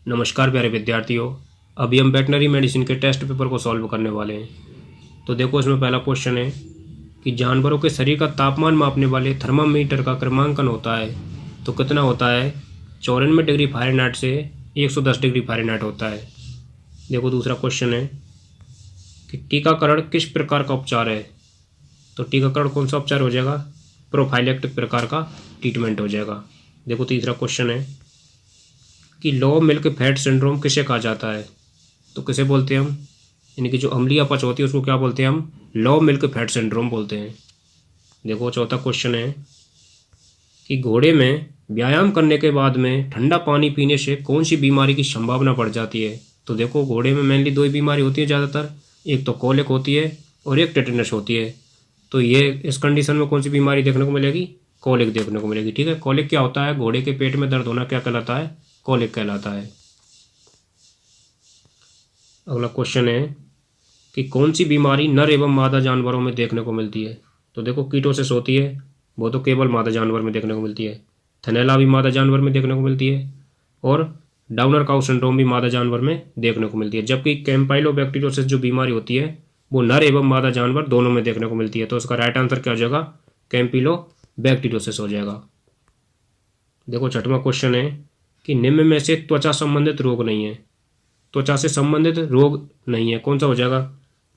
नमस्कार प्यारे विद्यार्थियों। अभी हम वेटनरी मेडिसिन के टेस्ट पेपर को सॉल्व करने वाले हैं। तो देखो, इसमें पहला क्वेश्चन है कि जानवरों के शरीर का तापमान मापने वाले थर्मामीटर का क्रमांकन होता है तो कितना होता है? 94 डिग्री फ़ारेनहाइट से 110 डिग्री फ़ारेनहाइट होता है। देखो, दूसरा क्वेश्चन है कि टीकाकरण किस प्रकार का उपचार है? तो टीकाकरण कौन सा उपचार हो जाएगा? प्रोफाइलेक्टिक प्रकार का ट्रीटमेंट हो जाएगा। देखो, तीसरा क्वेश्चन है कि लो मिल्क फैट सिंड्रोम किसे कहा जाता है? तो किसे बोलते हैं हम? यानी कि जो अम्लीय अपच होती है उसको क्या बोलते हैं हम? लो मिल्क फैट सिंड्रोम बोलते हैं। देखो, चौथा क्वेश्चन है कि घोड़े में व्यायाम करने के बाद में ठंडा पानी पीने से कौन सी बीमारी की संभावना बढ़ जाती है? तो देखो, घोड़े में मेनली दो ही बीमारी होती है ज़्यादातर, एक तो कॉलिक होती है और एक टेटनस होती है। तो ये इस कंडीशन में कौन सी बीमारी देखने को मिलेगी? कॉलिक देखने को मिलेगी। ठीक है, कॉलिक क्या होता है? घोड़े के पेट में दर्द होना क्या कहलाता है? कॉलिक कहलाता है। अगला क्वेश्चन है कि कौन सी बीमारी नर एवं मादा जानवरों में देखने को मिलती है? तो देखो, कीटोसिस होती है, वो तो केवल मादा जानवर में देखने को मिलती है। थनैला भी मादा जानवर में देखने को मिलती है और डाउनर काउ सिंड्रोम भी मादा जानवर में देखने को मिलती है। जबकि कैम्पाइलोबैक्टीरियोसिस जो बीमारी होती है वो नर एवं मादा जानवर दोनों में देखने को मिलती है। तो इसका राइट आंसर क्या हो जाएगा? कैम्पिलोबैक्टीरियोसिस हो जाएगा। देखो, छठवां क्वेश्चन है कि निम्न में से त्वचा संबंधित रोग नहीं है। त्वचा से संबंधित रोग नहीं है, कौन सा हो जाएगा?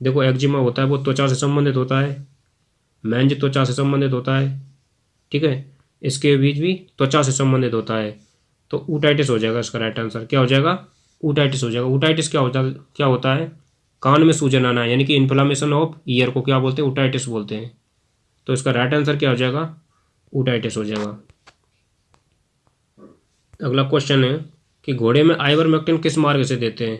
देखो, एक्जिमा होता है वो त्वचा से संबंधित होता है, मेंज त्वचा से संबंधित होता है। ठीक है, इसके बीच भी त्वचा से संबंधित होता है। तो ऊटाइटिस हो जाएगा इसका राइट आंसर। क्या हो जाएगा? ऊटाइटिस हो जाएगा। ऊटाइटिस क्या होता है? कान में सूजन आना, यानी कि इन्फ्लामेशन ऑफ ईयर को क्या बोलते हैं? ऊटाइटिस बोलते हैं। तो इसका राइट आंसर क्या हो जाएगा? ऊटाइटिस हो जाएगा। अगला क्वेश्चन है कि घोड़े में आइवरमेक्टिन किस मार्ग से देते हैं?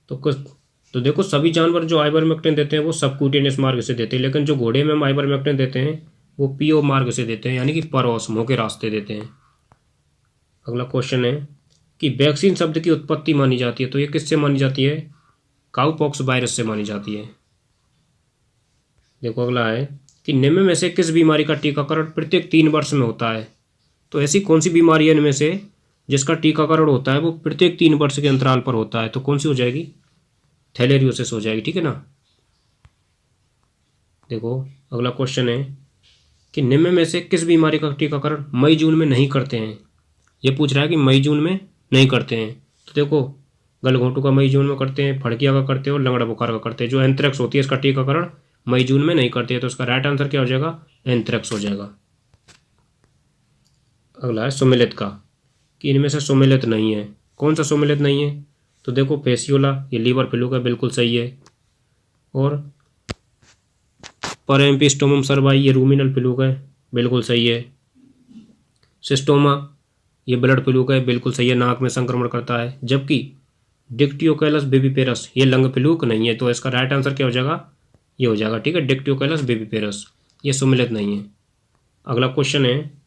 तो देखो, सभी जानवर जो आइवरमेक्टिन देते हैं वो सबक्यूटेनियस मार्ग से देते हैं, लेकिन जो घोड़े में हम आइवरमेक्टिन देते हैं वो पीओ मार्ग से देते हैं, यानी कि परोस मुंह के रास्ते देते हैं। अगला क्वेश्चन है कि वैक्सीन शब्द की उत्पत्ति मानी जाती है, तो ये किससे मानी जाती है? काउपॉक्स वायरस से मानी जाती है। देखो, अगला है कि निम्न में से किस बीमारी का टीकाकरण प्रत्येक 3 वर्ष में होता है? तो ऐसी कौन सी बीमारी है इनमें से जिसका टीकाकरण होता है वो प्रत्येक 3 वर्ष के अंतराल पर होता है? तो कौन सी हो जाएगी? थैलेरियोसिस हो जाएगी। ठीक है ना। देखो, अगला क्वेश्चन है कि निम्न में से किस बीमारी का टीकाकरण मई जून में नहीं करते हैं? ये पूछ रहा है कि मई जून में नहीं करते हैं। तो देखो, गलघोंटू का मई जून में करते हैं, फड़किया का करते हैं और लंगड़ा बुखार का करते हैं। जो एंथ्रेक्स होती है इसका टीकाकरण मई जून में नहीं करते हैं। तो इसका राइट आंसर क्या हो जाएगा? एंथ्रेक्स हो जाएगा। अगला है सुमेलित का, कि इनमें से सुमेलित नहीं है। कौन सा सुमेलित नहीं है? तो देखो, फेसियोला ये लीवर फ्लू का बिल्कुल सही है, और परएम्पिस्टोमम सर्वाई ये रूमिनल फ्लू का है, बिल्कुल सही है। सिस्टोमा ये ब्लड फ्लू का है, बिल्कुल सही है, नाक में संक्रमण करता है। जबकि डिक्टियोकैलस बेबीपेरस ये लंग फ्लू का नहीं है। तो इसका राइट आंसर क्या हो जाएगा? ये हो जाएगा। ठीक है, डिक्टियोकैलस बेबीपेरस ये सुमेलित नहीं है। अगला क्वेश्चन है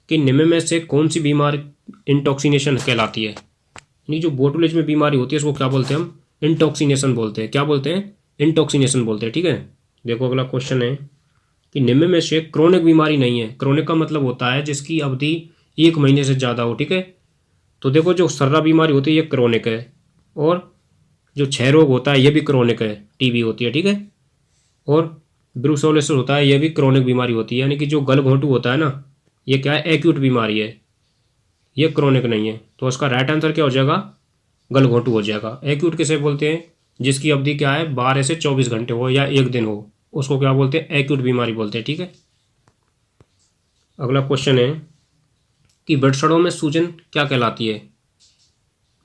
कि निम्न में से कौन सी बीमारी इंटॉक्सिनेशन कहलाती है? यानी जो बोटुलिज्म में बीमारी होती है उसको क्या बोलते हैं हम? इंटॉक्सिनेशन बोलते हैं। क्या बोलते हैं? इंटॉक्सिनेशन बोलते हैं। ठीक है। देखो, अगला क्वेश्चन है कि निम्न में से क्रोनिक बीमारी नहीं है। क्रोनिक का मतलब होता है जिसकी अवधि 1 महीने से ज़्यादा हो। ठीक है, तो देखो, जो सर्रा बीमारी होती है ये क्रोनिक है, और जो क्षय रोग होता है ये भी क्रोनिक है, टीबी होती है। ठीक है, और ब्रूसोलिस होता है ये भी क्रोनिक बीमारी होती है। यानी कि जो गलघोंटू होता है ना, ये क्या है? एक्यूट बीमारी है, ये क्रोनिक नहीं है। तो इसका राइट आंसर क्या हो जाएगा? गलघोंटू हो जाएगा। एक्यूट किसे बोलते हैं? जिसकी अवधि क्या है? 12 से 24 घंटे हो या 1 दिन हो, उसको क्या बोलते हैं? एक्यूट बीमारी बोलते हैं। ठीक है। अगला क्वेश्चन है कि बृषणों में सूजन क्या कहलाती है?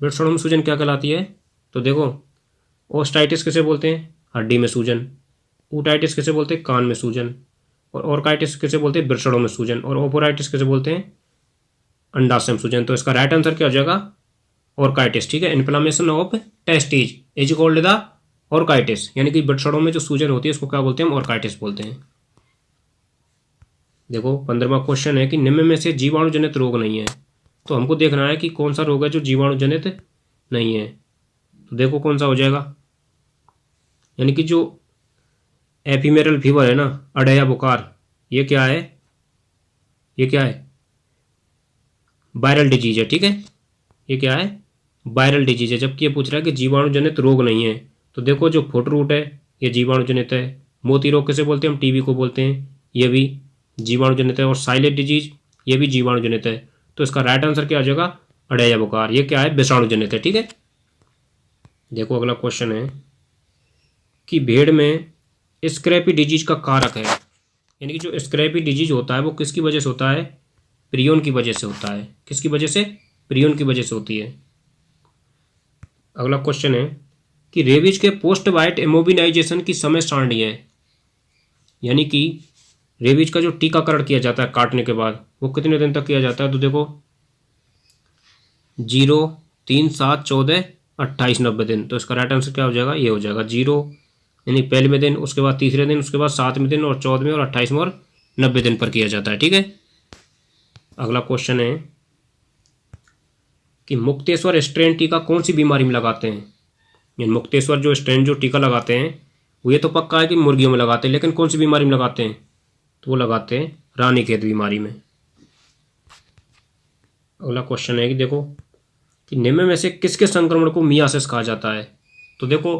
बृषणों में सूजन क्या कहलाती है? तो देखो, ओस्टाइटिस किसे बोलते हैं? हड्डी में सूजन। ऊटाइटिस किसे बोलते हैं? कान में सूजन। और ऑर्काइटिस किसे बोलते हैं? बृषणों में सूजन। और ओपोराइटिस किसे बोलते हैं? अंडाशय में सूजन। तो इसका राइट आंसर क्या हो जाएगा? ऑर्काइटिस। ठीक है, inflammation of testes is called the orchitis. यानी कि बृषणों में जो सूजन होती है उसको क्या बोलते हैं? ऑर्काइटिस बोलते हैं। देखो, 15वां क्वेश्चन है कि निम्न में से जीवाणु जनित रोग नहीं है। तो हमको देखना है कि कौन सा रोग है जो जीवाणु जनित नहीं है। तो देखो, कौन सा हो जाएगा? यानी कि जो एफिमेरल फीवर है ना, अड़ैया बुखार, ये क्या है? ये क्या है? वायरल डिजीज है। ठीक है, ये क्या है, वायरल डिजीज है। जबकि ये पूछ रहा है कि जीवाणु जनित रोग नहीं है। तो देखो जो फुट रूट है ये जीवाणु जनित है। मोती रोग किसे बोलते हैं, हम टीबी को बोलते हैं, ये भी जीवाणु जनित है। और साइलेंट डिजीज ये भी जीवाणु जनित है। तो इसका राइट आंसर क्या हो जाएगा, अड़ैया बुखार, ये क्या है, विषाणु जनित है। ठीक है। देखो अगला क्वेश्चन है कि भेड़ में स्क्रैपी डिजीज का कारक है, यानी कि जो स्क्रैपी डिजीज होता है वो किसकी वजह से होता है, प्रियोन की वजह से होता है। किसकी वजह से, प्रियोन की वजह से होती है। अगला क्वेश्चन है कि रेबीज के पोस्ट बाइट इमोबिलाइजेशन की समय सारणी है, यानी कि रेबीज का जो टीकाकरण किया जाता है काटने के बाद वो कितने दिन तक किया जाता है। तो देखो 0, 3, 7, 14, 28, 90 दिन। तो इसका राइट आंसर क्या हो जाएगा, ये हो जाएगा 0 यानी पहले दिन, उसके बाद तीसरे दिन, उसके बाद 7वें दिन और 14वें और 28वें और 90 दिन पर किया जाता है। ठीक है। अगला क्वेश्चन है कि मुक्तेश्वर स्ट्रेन टीका कौन सी बीमारी में लगाते हैं। ये मुक्तेश्वर जो स्ट्रेन जो टीका लगाते हैं वो ये तो पक्का है कि मुर्गियों में लगाते हैं, लेकिन कौन सी बीमारी में लगाते हैं, तो वो लगाते हैं रानीखेत बीमारी में। अगला क्वेश्चन है कि देखो कि निम्न में से किसके संक्रमण को मियासिस कहा जाता है। तो देखो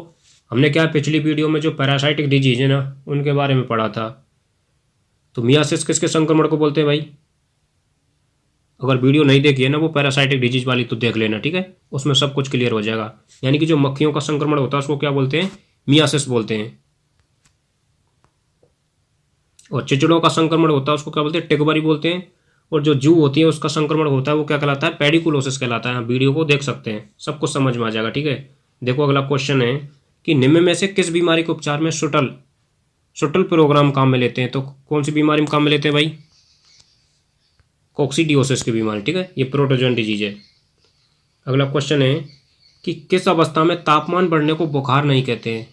हमने क्या पिछली वीडियो में जो पैरासाइटिक डिजीज है ना उनके बारे में पढ़ा था। तो मियासिस किसके संक्रमण को बोलते हैं भाई, अगर वीडियो नहीं देखी है ना वो पैरासाइटिक डिजीज वाली तो देख लेना। ठीक है, उसमें सब कुछ क्लियर हो जाएगा। यानी कि जो मक्खियों का संक्रमण होता है उसको क्या बोलते हैं, मियासिस बोलते हैं। और चिचड़ों का संक्रमण होता है उसको क्या बोलते हैं, टिकबरी बोलते हैं। और जो जू होती है उसका संक्रमण होता है वो क्या कहलाता है, पेडिकुलोसिस कहलाता है। वीडियो को देख सकते हैं, सब कुछ समझ में आ जाएगा। ठीक है। देखो अगला क्वेश्चन है कि निम्न में से किस बीमारी के उपचार में सुटल प्रोग्राम काम में लेते हैं। तो कौन सी बीमारी में काम में लेते हैं भाई, कोक्सीडियोसिस की बीमारी। ठीक है, ये प्रोटोजोन डिजीज है। अगला क्वेश्चन है कि किस अवस्था में तापमान बढ़ने को बुखार नहीं कहते हैं।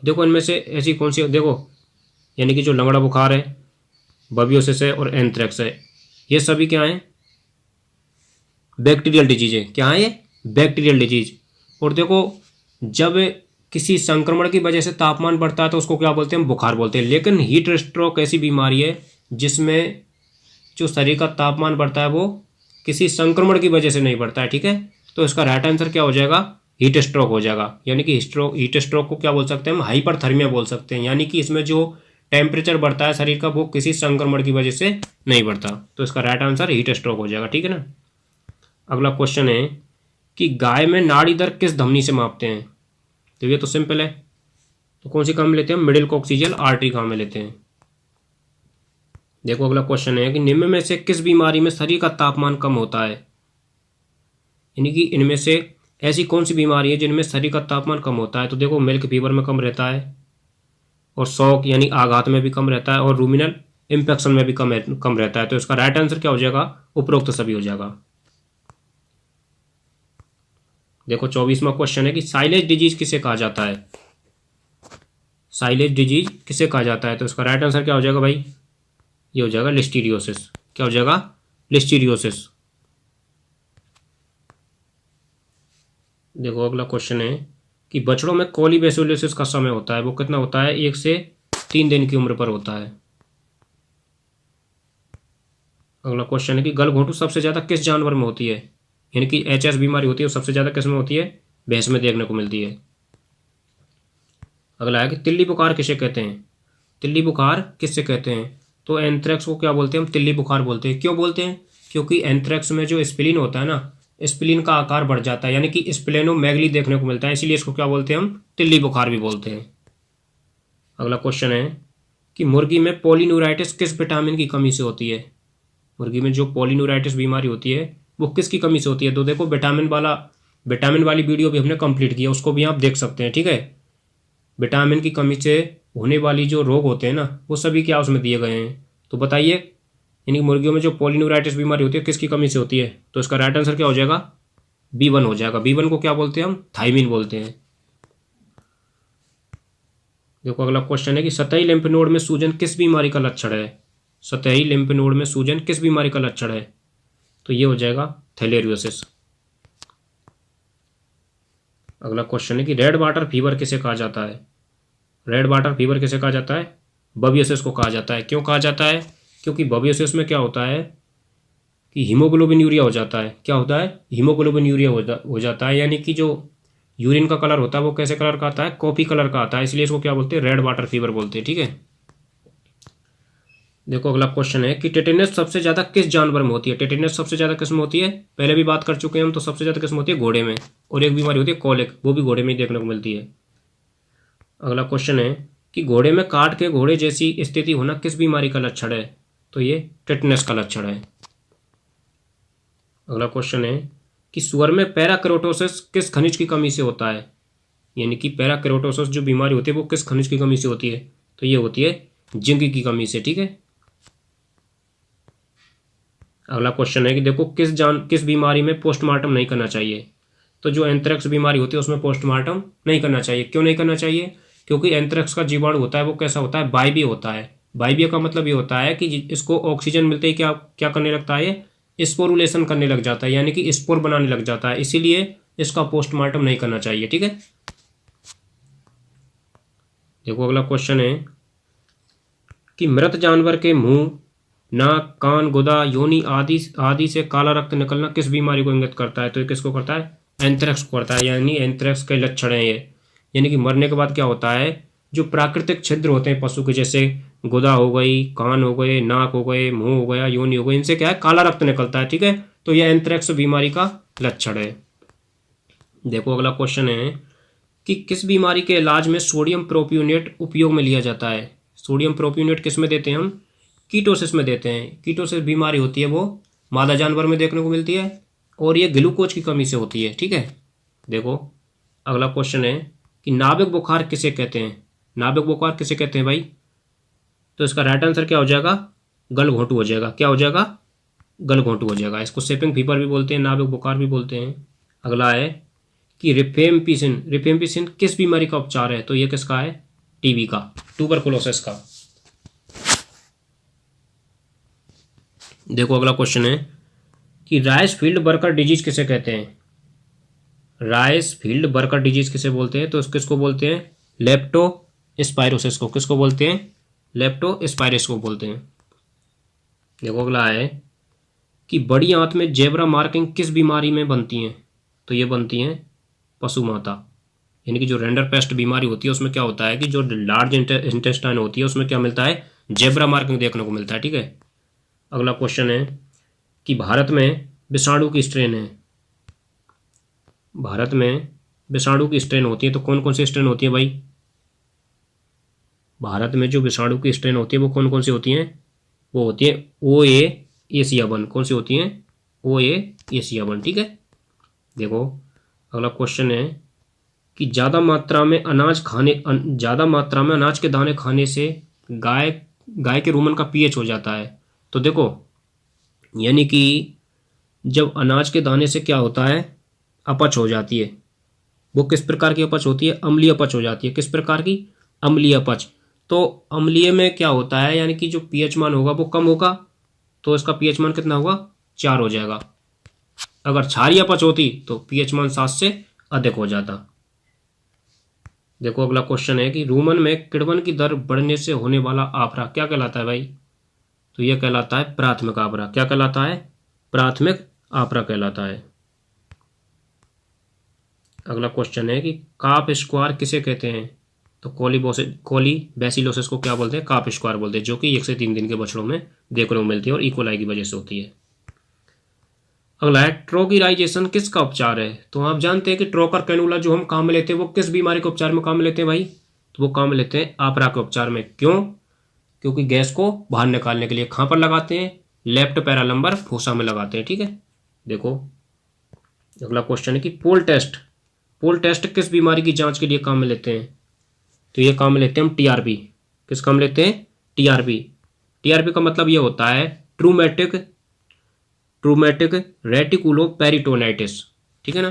देखो इनमें से ऐसी कौन सी, देखो यानी कि जो लंगड़ा बुखार है, बबियोसिस है और एंथ्रेक्स है, ये सभी क्या हैं, बैक्टीरियल डिजीज है। क्या है ये, बैक्टीरियल डिजीज। और देखो जब किसी संक्रमण की वजह से तापमान बढ़ता है तो उसको क्या बोलते हैं, हम बुखार बोलते हैं। लेकिन हीट स्ट्रोक ऐसी बीमारी है जिसमें जो शरीर का तापमान बढ़ता है वो किसी संक्रमण की वजह से नहीं बढ़ता है। ठीक है। तो इसका राइट आंसर क्या हो जाएगा, हीट स्ट्रोक हो जाएगा। यानी कि हीट स्ट्रोक को क्या बोल सकते हैं हम, हाइपरथर्मिया बोल सकते हैं। यानी कि इसमें जो टेम्परेचर बढ़ता है शरीर का वो किसी संक्रमण की वजह से नहीं बढ़ता। तो इसका राइट आंसर हीट स्ट्रोक हो जाएगा। ठीक है ना। अगला क्वेश्चन है कि गाय में नाड़ी दर किस धमनी से मापते हैं। तो ये तो सिंपल है, तो कौन सी काम में लेते हैं, मिडिल कॉक्सिजियल आर्टरी काम में लेते हैं। देखो अगला क्वेश्चन है कि निम्न में से किस बीमारी में शरीर का तापमान कम होता है। यानी कि इनमें से ऐसी कौन सी बीमारी है जिनमें शरीर का तापमान कम होता है। तो देखो मिल्क फीवर में कम रहता है, और शॉक यानी आघात में भी कम रहता है, और रूमिनल इन्फेक्शन में भी कम रहता है। तो इसका राइट आंसर क्या हो जाएगा, उपरोक्त सभी हो जाएगा। देखो 24वां क्वेश्चन है कि साइलेज डिजीज किसे कहा जाता है। साइलेज डिजीज किसे कहा जाता है। तो इसका राइट आंसर क्या हो जाएगा भाई, ये हो जाएगा लिस्टीरियोसिस। क्या हो जाएगा, लिस्टीरियोसिस। देखो अगला क्वेश्चन है कि बछड़ों में कोलीबैसिलोसिस का समय होता है वो कितना होता है, 1 से 3 दिन की उम्र पर होता है। अगला क्वेश्चन है कि गलघोंटू सबसे ज्यादा किस जानवर में होती है। यानी कि एचएस बीमारी होती है वो सबसे ज्यादा किस में होती है, भैंस में देखने को मिलती है। अगला है कि तिल्ली बुखार किसे कहते हैं। तिल्ली बुखार किससे कहते हैं। तो एंथ्रेक्स को क्या बोलते हैं, हम तिल्ली बुखार बोलते हैं। क्यों बोलते हैं, क्योंकि एंथ्रेक्स में जो स्प्लीन होता है ना, स्प्लीन का आकार बढ़ जाता है, यानी कि स्प्लेनोमेगली देखने को मिलता है, इसीलिए इसको क्या बोलते हैं, हम तिल्ली बुखार भी बोलते हैं। अगला क्वेश्चन है कि मुर्गी में पॉलीन्यूराइटिस किस विटामिन की कमी से होती है। मुर्गी में जो पॉलीन्यूराइटिस बीमारी होती है वो किसकी कमी से होती है। तो देखो विटामिन वाली वीडियो भी हमने कंप्लीट की है, उसको भी आप देख सकते हैं। ठीक है, विटामिन की कमी से होने वाली जो रोग होते हैं ना वो सभी क्या उसमें दिए गए हैं। तो बताइए, यानी मुर्गियों में जो पॉलीन्यूराइटिस बीमारी होती है किसकी कमी से होती है। तो इसका राइट आंसर क्या हो जाएगा, B1 हो जाएगा। B1 को क्या बोलते हैं हम, थाइमिन बोलते हैं। देखो अगला क्वेश्चन है कि सतही लिम्फ नोड में सूजन किस बीमारी का लक्षण है। सतही लिम्फ नोड में सूजन किस बीमारी का लक्षण है। तो ये हो जाएगा थैलेरियोसिस। अगला क्वेश्चन है कि रेड वाटर फीवर किसे कहा जाता है। रेड वाटर फीवर किसे कहा जाता है, बबियोसिस को कहा जाता है। क्यों कहा जाता है, क्योंकि बबियोसिस में क्या होता है, कि हीमोग्लोबिन यूरिया हो जाता है। क्या होता है? हीमोग्लोबिन यूरिया हो जाता है, यानी कि जो यूरिन का कलर होता है वो कैसे कलर का आता है? कॉफी कलर का आता है, इसलिए इसको क्या बोलते हैं? रेड वाटर फीवर बोलते हैं। ठीक है, देखो अगला क्वेश्चन है कि टेटेनस सबसे ज्यादा किस जानवर में होती है? टेटेनस सबसे ज्यादा किस में होती है? पहले भी बात कर चुके हैं हम, तो सबसे ज्यादा किस में होती है? घोड़े में। और एक बीमारी होती है कॉलिक, वो भी घोड़े में ही देखने को मिलती है। अगला क्वेश्चन है कि घोड़े में काट के घोड़े जैसी स्थिति होना किस बीमारी का लक्षण है? तो ये टेटनस का लक्षण है। अगला क्वेश्चन है कि सुअर में पैराकेरोटोसिस किस खनिज की कमी से होता है? यानी कि पैराकेरोटोसिस जो बीमारी होती है वो किस खनिज की कमी से होती है? तो ये होती है जिंक की कमी से। ठीक है, अगला क्वेश्चन है कि देखो किस बीमारी में पोस्टमार्टम नहीं करना चाहिए? तो जो एंथ्रेक्स बीमारी होती है उसमें पोस्टमार्टम नहीं करना चाहिए। क्यों नहीं करना चाहिए? क्योंकि एंथ्रेक्स का जीवाणु होता है वो कैसा होता है? वायवीय होता है। वायवीय का मतलब ये होता है कि इसको ऑक्सीजन मिलते ही क्या क्या करने लगता है? स्पोरुलेशन करने लग जाता है, यानी कि स्पोर बनाने लग जाता है, इसीलिए इसका पोस्टमार्टम नहीं करना चाहिए। ठीक है, देखो अगला क्वेश्चन है कि मृत जानवर के मुंह, नाक, कान, गुदा, योनि आदि से काला रक्त निकलना किस बीमारी को इंगित करता है? तो ये किसको करता है? एंथ्रेक्स को करता है, यानी एंथ्रेक्स के लक्षण है ये। यानी कि मरने के बाद क्या होता है? जो प्राकृतिक छिद्र होते हैं पशु के, जैसे गुदा हो गई, कान हो गए, नाक हो गए, मुंह हो गया, योनि हो गई, इनसे क्या है? काला रक्त निकलता है। ठीक है, तो यह एंथ्रेक्स बीमारी का लक्षण है। देखो अगला क्वेश्चन है कि किस बीमारी के इलाज में सोडियम प्रोपियोनेट उपयोग में लिया जाता है? सोडियम प्रोपियोनेट किस में देते हैं हम? कीटोसिस में देते हैं। कीटोसिस बीमारी होती है वो मादा जानवर में देखने को मिलती है, और ये ग्लूकोज की कमी से होती है। ठीक है, देखो अगला क्वेश्चन है कि नाभिक बुखार किसे कहते हैं? नाभिक बुखार किसे कहते हैं भाई? तो इसका राइट आंसर क्या हो जाएगा? गलघोंटू हो जाएगा। क्या हो जाएगा? गलघोंटू हो जाएगा। इसको सेपिंग फीवर भी बोलते हैं, नाभिक बुखार भी बोलते हैं। अगला है कि रिफेम्पिसिन किस बीमारी का उपचार है? तो ये किसका है? टीबी का, ट्यूबरकुलोसिस का। देखो अगला क्वेश्चन है कि राइस फील्ड बर्कर डिजीज किसे कहते हैं? राइस फील्ड बर्कर डिजीज किसे बोलते हैं? तो किसको बोलते हैं? लेप्टोस्पाइरोसिस को। किसको बोलते हैं? लेप्टोस्पाइरोसिस को बोलते हैं। देखो अगला है कि बड़ी आंत में जेब्रा मार्किंग किस बीमारी में बनती हैं? तो ये बनती हैं पशु माता, यानी कि जो रेंडर पेस्ट बीमारी होती है उसमें क्या होता है कि जो लार्ज इंटेस्टाइन होती है उसमें क्या मिलता है? जेब्रा मार्किंग देखने को मिलता है। ठीक है, अगला क्वेश्चन है कि भारत में विषाणु की स्ट्रेन है। भारत में विषाणु की स्ट्रेन होती है तो कौन कौन सी स्ट्रेन होती है भाई? भारत में जो विषाणु की स्ट्रेन होती है वो कौन कौन सी होती हैं? वो होती है OA एशिया1। कौन सी होती हैं? OA एशिया1। ठीक है, देखो अगला क्वेश्चन है कि ज़्यादा मात्रा में अनाज के दाने खाने से गाय के रूमन का पीएच हो जाता है। तो देखो यानी कि जब अनाज के दाने से क्या होता है? अपच हो जाती है। वो किस प्रकार की अपच होती है? अम्लीय अपच हो जाती है। किस प्रकार की? अम्लीय अपच। तो अम्लीय में क्या होता है? यानी कि जो पीएच मान होगा वो कम होगा, तो इसका पीएच मान कितना होगा? 4 हो जाएगा। अगर क्षारीय अपच होती तो पीएच मान 7 से अधिक हो जाता। देखो अगला क्वेश्चन है कि रूमन में किण्वन की दर बढ़ने से होने वाला आफरा क्या कहलाता है भाई? तो यह कहलाता है प्राथमिक आफरा। क्या कहलाता है? प्राथमिक आफरा कहलाता है। अगला क्वेश्चन है कि काफ स्क्वायर किसे कहते हैं? तो कोलीबैसिलोसिस को क्या बोलते हैं? काफ स्क्वायर बोलते हैं, जो कि 1 से 3 दिन के बछड़ों में देखने को मिलती है और इकोलाई की वजह से होती है। अगला है ट्रोगिराइजेशन किसका उपचार है? तो आप जानते हैं कि ट्रोकर कैनुला जो हम काम में लेते हैं वो किस बीमारी के उपचार में काम में लेते हैं भाई? तो वो काम में लेते हैं आफरा के उपचार में। क्यों? क्योंकि गैस को बाहर निकालने के लिए। कहाँ पर लगाते हैं? लेफ्ट पैरालंबर फोसा में लगाते हैं। ठीक है, देखो अगला क्वेश्चन है कि पोल टेस्ट किस बीमारी की जांच के लिए काम में लेते हैं? तो ये काम में लेते हैं हम TRP। किस काम लेते हैं? TRP का मतलब ये होता है ट्रूमेटिक रेटिकुलोपेरिटोनाइटिस। ठीक है ना।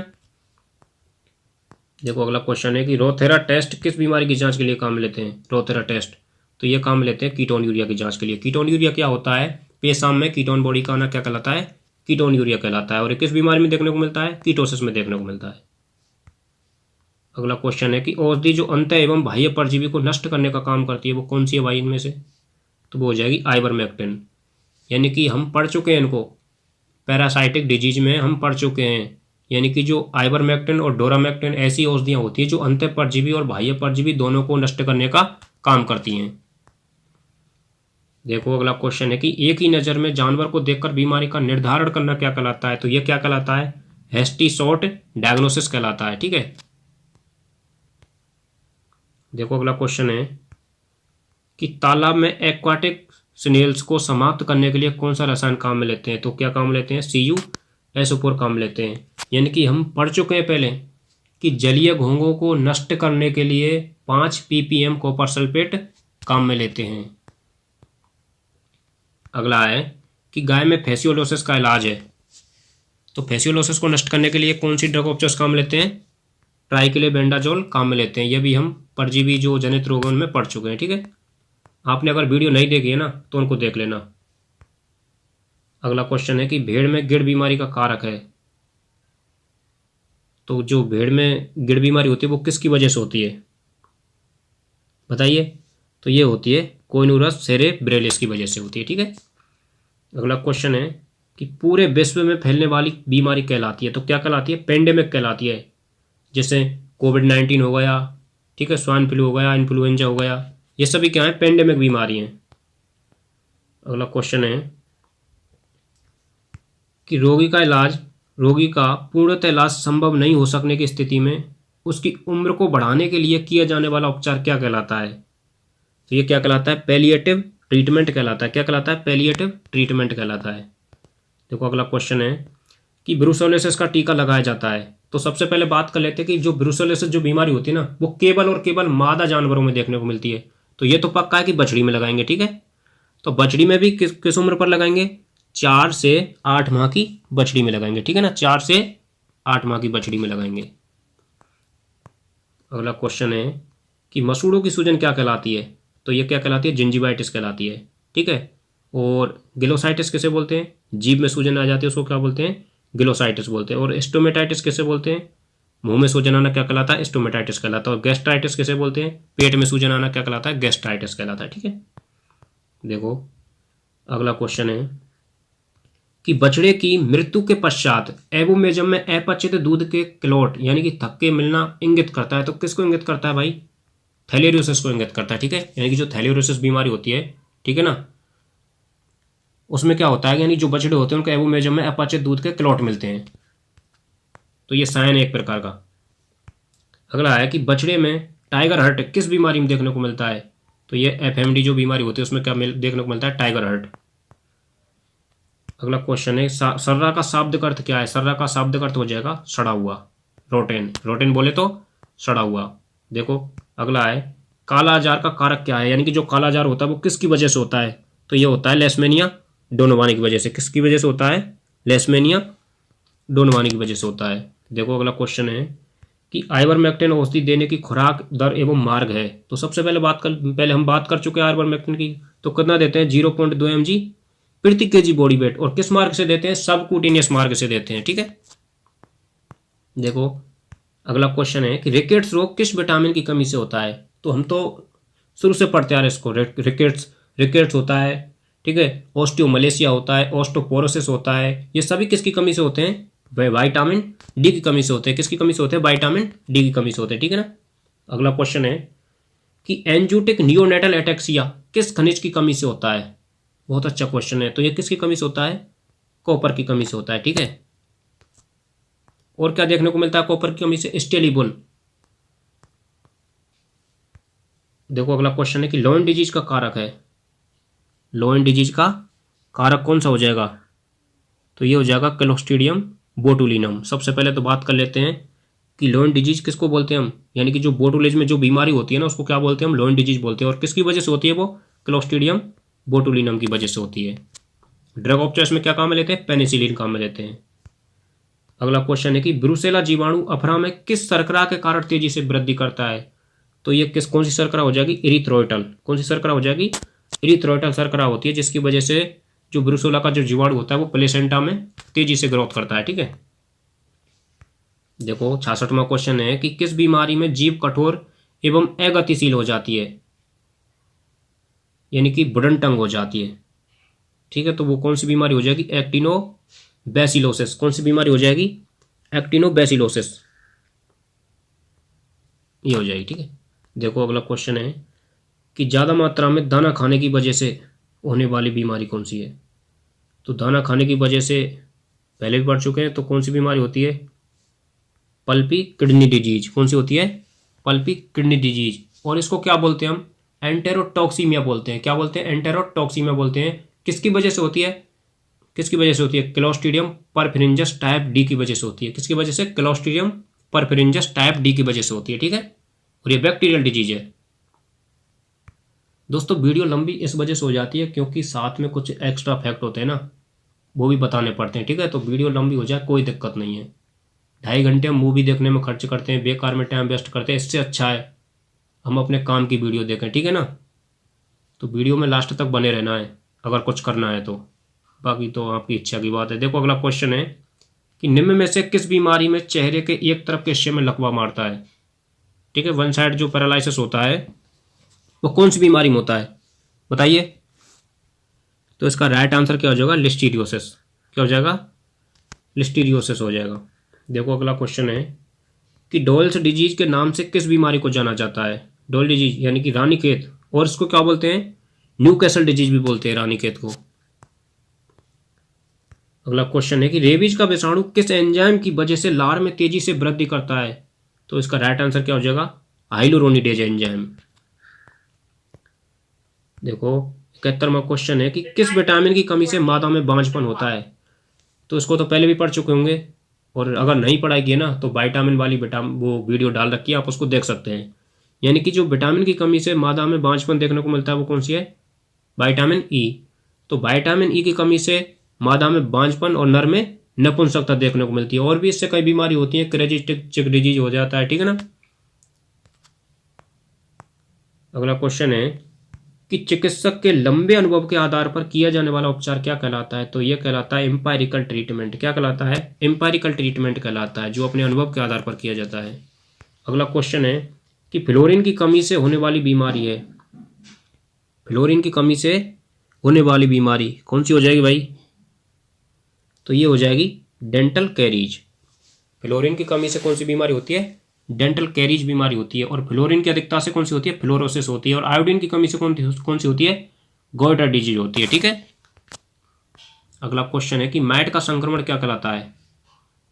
देखो अगला क्वेश्चन है कि रोथेरा टेस्ट किस बीमारी की जांच के लिए काम में लेते हैं? रोथेरा टेस्ट तो ये काम में लेते हैं कीटोन यूरिया की जांच के लिए। कीटोन यूरिया क्या होता है? पेशाब में कीटोन बॉडी का आना क्या कहलाता है? कीटोन यूरिया कहलाता है। और ये किस बीमारी में देखने को मिलता है? कीटोसिस में देखने को मिलता है। अगला क्वेश्चन है कि औषधि जो अंत एवं बाह्य परजीवी को नष्ट करने का काम करती है वो कौन सी है भाई इनमें से? तो वो हो जाएगी आइवरमेक्टिन। यानी कि हम पढ़ चुके हैं इनको पैरासाइटिक डिजीज में हम पढ़ चुके हैं, यानी कि जो आइवरमेक्टिन और डोरामेक्टिन ऐसी औषधियां होती हैं जो अंतः परजीवी और बाह्य परजीवी दोनों को नष्ट करने का काम करती हैं। देखो अगला क्वेश्चन है कि एक ही नज़र में जानवर को देखकर बीमारी का निर्धारण करना क्या कहलाता है? तो यह क्या कहलाता है? हेस्टी शॉर्ट डायग्नोसिस कहलाता है। ठीक है, देखो अगला क्वेश्चन है कि तालाब में एक्वाटिक स्नेल्स को समाप्त करने के लिए कौन सा रसायन काम में लेते हैं? तो क्या काम लेते हैं? CuSO4 काम लेते हैं। यानी कि हम पढ़ चुके हैं पहले कि जलीय घोंघों को नष्ट करने के लिए 5 ppm कॉपर सल्फेट काम में लेते हैं। अगला है कि गाय में फेसियोलोसिस का इलाज है, तो फेसियोलोसिस को नष्ट करने के लिए कौन सी ड्रग ऑफ चॉइस काम लेते हैं? ट्राइक्लोबेंडाजोल काम में लेते हैं। यह भी हम परजीवी जो जनित रोगों में पढ़ चुके हैं। ठीक है, आपने अगर वीडियो नहीं देखी है ना तो उनको देख लेना। अगला क्वेश्चन है कि भेड़ में गिड़ बीमारी का कारक है, तो जो भेड़ में गिड़ बीमारी होती है वो किसकी वजह से होती है बताइए? तो ये होती है कोइनुरस सेरेब्रेलिस की वजह से होती है। ठीक है, अगला क्वेश्चन है कि पूरे विश्व में फैलने वाली बीमारी कहलाती है, तो क्या कहलाती है? पेंडेमिक कहलाती है। जैसे कोविड-19 हो गया, ठीक है, स्वाइन फ्लू हो गया, इन्फ्लुएंजा हो गया, ये सभी क्या है? पेंडेमिक बीमारी हैं। अगला क्वेश्चन है कि रोगी का पूर्णतः इलाज संभव नहीं हो सकने की स्थिति में उसकी उम्र को बढ़ाने के लिए किया जाने वाला उपचार क्या कहलाता है? तो ये क्या कहलाता है? पैलिएटिव ट्रीटमेंट कहलाता है। क्या कहलाता है? पैलिएटिव ट्रीटमेंट कहलाता है। देखो अगला क्वेश्चन है कि ब्रुसेलोसिस का टीका लगाया जाता है, तो सबसे पहले बात कर लेते हैं कि जो ब्रुसेलोसिस जो बीमारी होती है ना वो केवल और केवल मादा जानवरों में देखने को मिलती है, तो ये तो पक्का है कि बछड़ी में लगाएंगे। ठीक है, तो बछड़ी में भी किस उम्र पर लगाएंगे? 4 से 8 माह की बछड़ी में लगाएंगे। ठीक है ना, 4 से 8 माह की बछड़ी में लगाएंगे। अगला क्वेश्चन है कि मसूड़ों की सूजन क्या कहलाती है? तो ये क्या कहलाती है? जिंजिवाइटिस कहलाती है। ठीक है, और गिलोसाइटिस किसे बोलते हैं? जीभ में सूजन आ जाती है उसको क्या बोलते हैं? गिलोसाइटिस बोलते हैं। और स्टोमेटाइटिस किसे बोलते हैं? मुंह में सूजन आना क्या कहलाता है? स्टोमेटाइटिस कहलाता है। और गैस्ट्राइटिस किसे बोलते हैं? पेट में सूजन आना क्या कहलाता है? गैस्ट्राइटिस कहलाता है। ठीक है, देखो अगला क्वेश्चन है कि बछड़े की मृत्यु के पश्चात एबोमेजम में अपचित दूध के क्लॉट यानी कि थक्के मिलना इंगित करता है, तो किसको इंगित करता है भाई? थैलेरियोसिस को इंगित करता है। ठीक है, यानी कि जो थैलेरियोसिस बीमारी होती है, ठीक है ना, उसमें क्या होता है, यानी जो बछड़े होते हैं उनको एबोमेजम में अपचित दूध के क्लॉट मिलते हैं, तो ये साइन है एक प्रकार का। अगला है कि बछड़े में टाइगर हर्ट किस बीमारी में देखने को मिलता है? तो ये FMD जो बीमारी होती है उसमें क्या देखने को मिलता है? Tiger hurt. अगला क्वेश्चन है सर्रा का शाब्दिक अर्थ क्या है? सर्रा का शाब्दिक अर्थ हो जाएगा सड़ा हुआ, रोटेन। रोटेन बोले तो सड़ा हुआ। देखो अगला है काला आजार का कारक क्या है? यानी कि जो काला आजार होता है वो किसकी वजह से होता है? तो ये होता है लेशमेनिया डोनोवानी की वजह से। किसकी वजह से होता है? लेशमेनिया डोनोवानी की वजह से होता है। देखो अगला क्वेश्चन है कि आइवरमेक्टिन औषधि देने की खुराक दर एवं मार्ग है, तो सबसे पहले हम बात कर चुके हैं आइवरमेक्टिन की, तो कितना देते हैं? 0.2 mg प्रति kg बॉडी वेट। और किस मार्ग से देते हैं? सबक्यूटेनियस मार्ग से देते हैं। ठीक है, देखो अगला क्वेश्चन है कि रिकेट्स रोग किस विटामिन की कमी से होता है? तो हम तो शुरू से पढ़ते आ रहे इसको। रिकेट्स होता है, ठीक है, ऑस्टियोमलेशिया होता है, ऑस्टोपोरोसिस होता है, ये सभी किसकी कमी से होते हैं? विटामिन डी की कमी से होते हैं। किसकी कमी से होते हैं? विटामिन डी की कमी से होते हैं। ठीक है ना, अगला क्वेश्चन है कि एंजियोटिक नियोनेटल एटेक्सिया किस खनिज की कमी से होता है? बहुत अच्छा क्वेश्चन है। तो ये किसकी कमी से होता है? कॉपर की कमी से होता है। ठीक है, और क्या देखने को मिलता है कॉपर की कमी से? स्टेलिबुल। देखो अगला क्वेश्चन है कि लोइन डिजीज का कारक है। लोइन डिजीज का कारक कौन सा हो जाएगा? तो ये हो जाएगा क्लोस्ट्रीडियम बोटुलिनम। सबसे पहले तो बात कर लेते हैं कि लोइन डिजीज किसको बोलते हैं हम, यानी कि जो बोटुलिज्म में जो बीमारी होती है ना उसको क्या बोलते हैं हम? लोइन डिजीज बोलते हैं। और किसकी वजह से होती है वो? क्लोस्ट्रीडियम बोटुलिनम की वजह से होती है। ड्रग ऑफ चॉइस में क्या काम में लेते हैं? पेनिसिलिन काम में लेते हैं। अगला क्वेश्चन है कि ब्रुसेला जीवाणु अफरा में किस शर्करा के कारण तेजी से वृद्धि करता है? तो ये कौन सी शर्करा हो जाएगी? इरिथ्रोइटल। कौन सी शर्करा हो जाएगी? इरिथ्रोइटल शर्करा होती है, जिसकी वजह से जो ब्रुसेला का जो जीवाणु होता है वो प्लेसेंटा में तेजी से ग्रोथ करता है। ठीक है, देखो 66वां क्वेश्चन है कि किस बीमारी में जीभ कठोर एवं अगतिशील हो जाती है, यानी कि वुडन टंग हो जाती है? ठीक है, तो वो कौन सी बीमारी हो जाएगी? बैसिलोसिस। कौन सी बीमारी हो जाएगी? एक्टिनोबैसिलोसिस, ये हो जाएगी। ठीक है, देखो अगला क्वेश्चन है कि ज़्यादा मात्रा में दाना खाने की वजह से होने वाली बीमारी कौन सी है? तो दाना खाने की वजह से पहले भी पढ़ चुके हैं, तो कौन सी बीमारी होती है? Pulpy kidney disease. कौन सी होती है? Pulpy kidney disease. और इसको क्या बोलते हैं हम? एंटेरोटॉक्सीमिया बोलते हैं। क्या बोलते हैं? एंटेरोटॉक्सीमिया बोलते हैं। किसकी वजह से होती है? किसकी वजह से होती है? क्लोस्ट्रीडियम परफेरेंजस टाइप डी की वजह से होती है। किसकी वजह से? क्लोस्ट्रीडियम परफेरेंजस टाइप डी की वजह से होती है। ठीक है, और ये बैक्टीरियल डिजीज है। दोस्तों वीडियो लंबी इस वजह से हो जाती है क्योंकि साथ में कुछ एक्स्ट्रा फैक्ट होते हैं ना, वो भी बताने पड़ते हैं। ठीक है, तो वीडियो लंबी हो जाए कोई दिक्कत नहीं है। 2.5 घंटे हम मूवी देखने में खर्च करते हैं, बेकार में टाइम वेस्ट करते हैं। इससे अच्छा है हम अपने काम की वीडियो देखें। ठीक है ना, तो वीडियो में लास्ट तक बने रहना है अगर कुछ करना है तो, बाकी तो आपकी इच्छा की बात है। देखो अगला क्वेश्चन है कि निम्न में से किस बीमारी में चेहरे के एक तरफ के हिस्से में लकवा मारता है? ठीक है, वन साइड जो पैरालिसिस होता है वो कौन सी बीमारी में होता है? बताइए। तो इसका राइट आंसर क्या हो जाएगा? लिस्टीरियोसिस। क्या हो जाएगा? लिस्टीरियोसिस हो जाएगा। देखो अगला क्वेश्चन है कि डॉयल्स डिजीज के नाम से किस बीमारी को जाना जाता है? डॉयल डिजीज यानी कि रानीखेत, और इसको क्या बोलते हैं? न्यूकैसल डिजीज भी बोलते हैं रानीखेत को। अगला क्वेश्चन है कि रेबीज का विषाणु किस एंजाइम की वजह से लार में तेजी से वृद्धि करता है? तो इसका राइट आंसर क्या हो जाएगा? Hyaluronidase enzyme. देखो 71वां क्वेश्चन है कि किस विटामिन की कमी से मादा में बांझपन होता है? तो इसको तो पहले भी पढ़ चुके होंगे, और अगर नहीं पढ़ाई ना तो विटामिन वाली वो वीडियो डाल रखी है, आप उसको देख सकते हैं। यानी कि जो विटामिन की कमी से मादा में बांझपन देखने को मिलता है वो कौन सी है? Vitamin E. तो विटामिन ई की कमी से मादा में बांझपन और नर में नपुंसकता देखने को मिलती है। और भी इससे कई बीमारी होती है, क्रेजी चिक डिजीज हो जाता है। ठीक है ना। अगला क्वेश्चन है कि चिकित्सक के लंबे अनुभव के आधार पर किया जाने वाला उपचार क्या कहलाता है? तो यह कहलाता है एम्पायरिकल ट्रीटमेंट। क्या कहलाता है? एम्पायरिकल ट्रीटमेंट कहलाता है, जो अपने अनुभव के आधार पर किया जाता है। अगला क्वेश्चन है कि फ्लोरीन की कमी से होने वाली बीमारी है। फ्लोरीन की कमी से होने वाली बीमारी कौन सी हो जाएगी भाई? तो ये हो जाएगी डेंटल कैरीज। फ्लोरीन की कमी से कौन सी बीमारी होती है? डेंटल कैरीज बीमारी होती है। और फ्लोरीन की अधिकता से कौन सी होती है? फ्लोरोसिस होती है। और आयोडीन की कमी से कौन सी होती है? गॉइटर डिजीज होती है। ठीक है। अगला क्वेश्चन है कि मैट का संक्रमण क्या कहलाता है?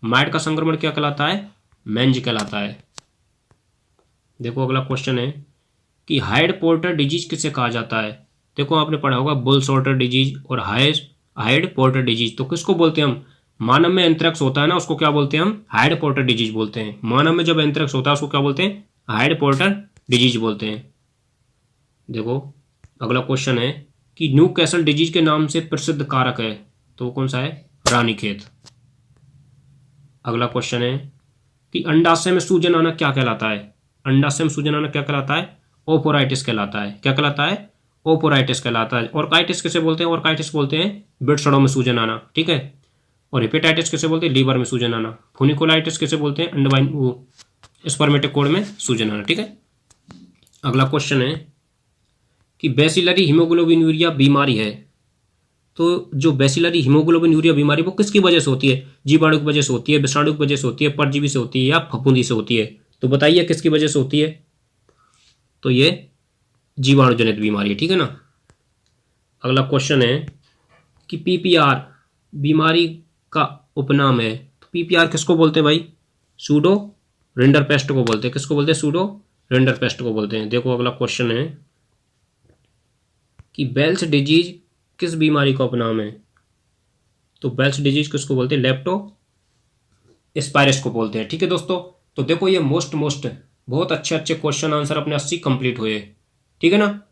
मैट का संक्रमण क्या कहलाता है? मेंज कहलाता है। देखो अगला क्वेश्चन है कि हाइड पोर्टर डिजीज किसे कहा जाता है? देखो आपने पढ़ा होगा बुल सॉल्टर डिजीज और हाइड पोर्टर डिजीज। तो किसको बोलते हैं हम? मानव में एंथ्रेक्स होता है ना, उसको क्या बोलते हैं हम? हाइड पोर्टर डिजीज बोलते हैं। मानव में जब एंथ्रेक्स होता है उसको क्या बोलते हैं? हाइड पोर्टर डिजीज बोलते हैं। देखो अगला क्वेश्चन है कि न्यू कैसल डिजीज के नाम से प्रसिद्ध कारक है, तो वो कौन सा है? रानीखेत। अगला क्वेश्चन है कि अंडाशय में सूजन आना क्या कहलाता है? अंडाशय में सूजन आना क्या कहलाता है? ओपोराइटिस कहलाता है। क्या कहलाता है? ओपोराइटिस कहलाता है। ऑर्काइटिस किसे बोलते हैं? ऑर्काइटिस बोलते हैं बिटसड़ों में सूजन आना। ठीक है। और हेपेटाइटिस किसे बोलते हैं? लीवर में सूजन आना। फुनिकुलाइटिस किसे बोलते हैं? अंडवाइन स्पर्मेटिकोड में सूजन आना। ठीक है। अगला क्वेश्चन है कि बेसिलरी हीमोग्लोबिनूरिया बीमारी है, तो जो बेसिलरी हीमोग्लोबिनूरिया बीमारी वो किसकी वजह से होती है? जीवाणु की वजह से होती है, विषाणु की वजह से होती है, परजीवी से होती है, या फफूंदी से होती है? तो बताइए किसकी वजह से होती है? तो ये जीवाणु जनित बीमारी है। ठीक है ना। अगला क्वेश्चन है कि पीपीआर बीमारी का उपनाम है, तो पीपीआर किसको बोलते हैं भाई? सूडो रिंडरपेस्ट को बोलते हैं। किसको बोलते हैं? सूडो रिंडरपेस्ट को बोलते हैं। देखो अगला क्वेश्चन है कि बेल्स डिजीज किस बीमारी का उपनाम है? तो बेल्स डिजीज किसको बोलते हैं? लेप्टो स्पायरस को बोलते हैं। ठीक है दोस्तों, तो देखो ये मोस्ट बहुत अच्छे क्वेश्चन आंसर अपने 80 कंप्लीट हुए। ठीक है ना।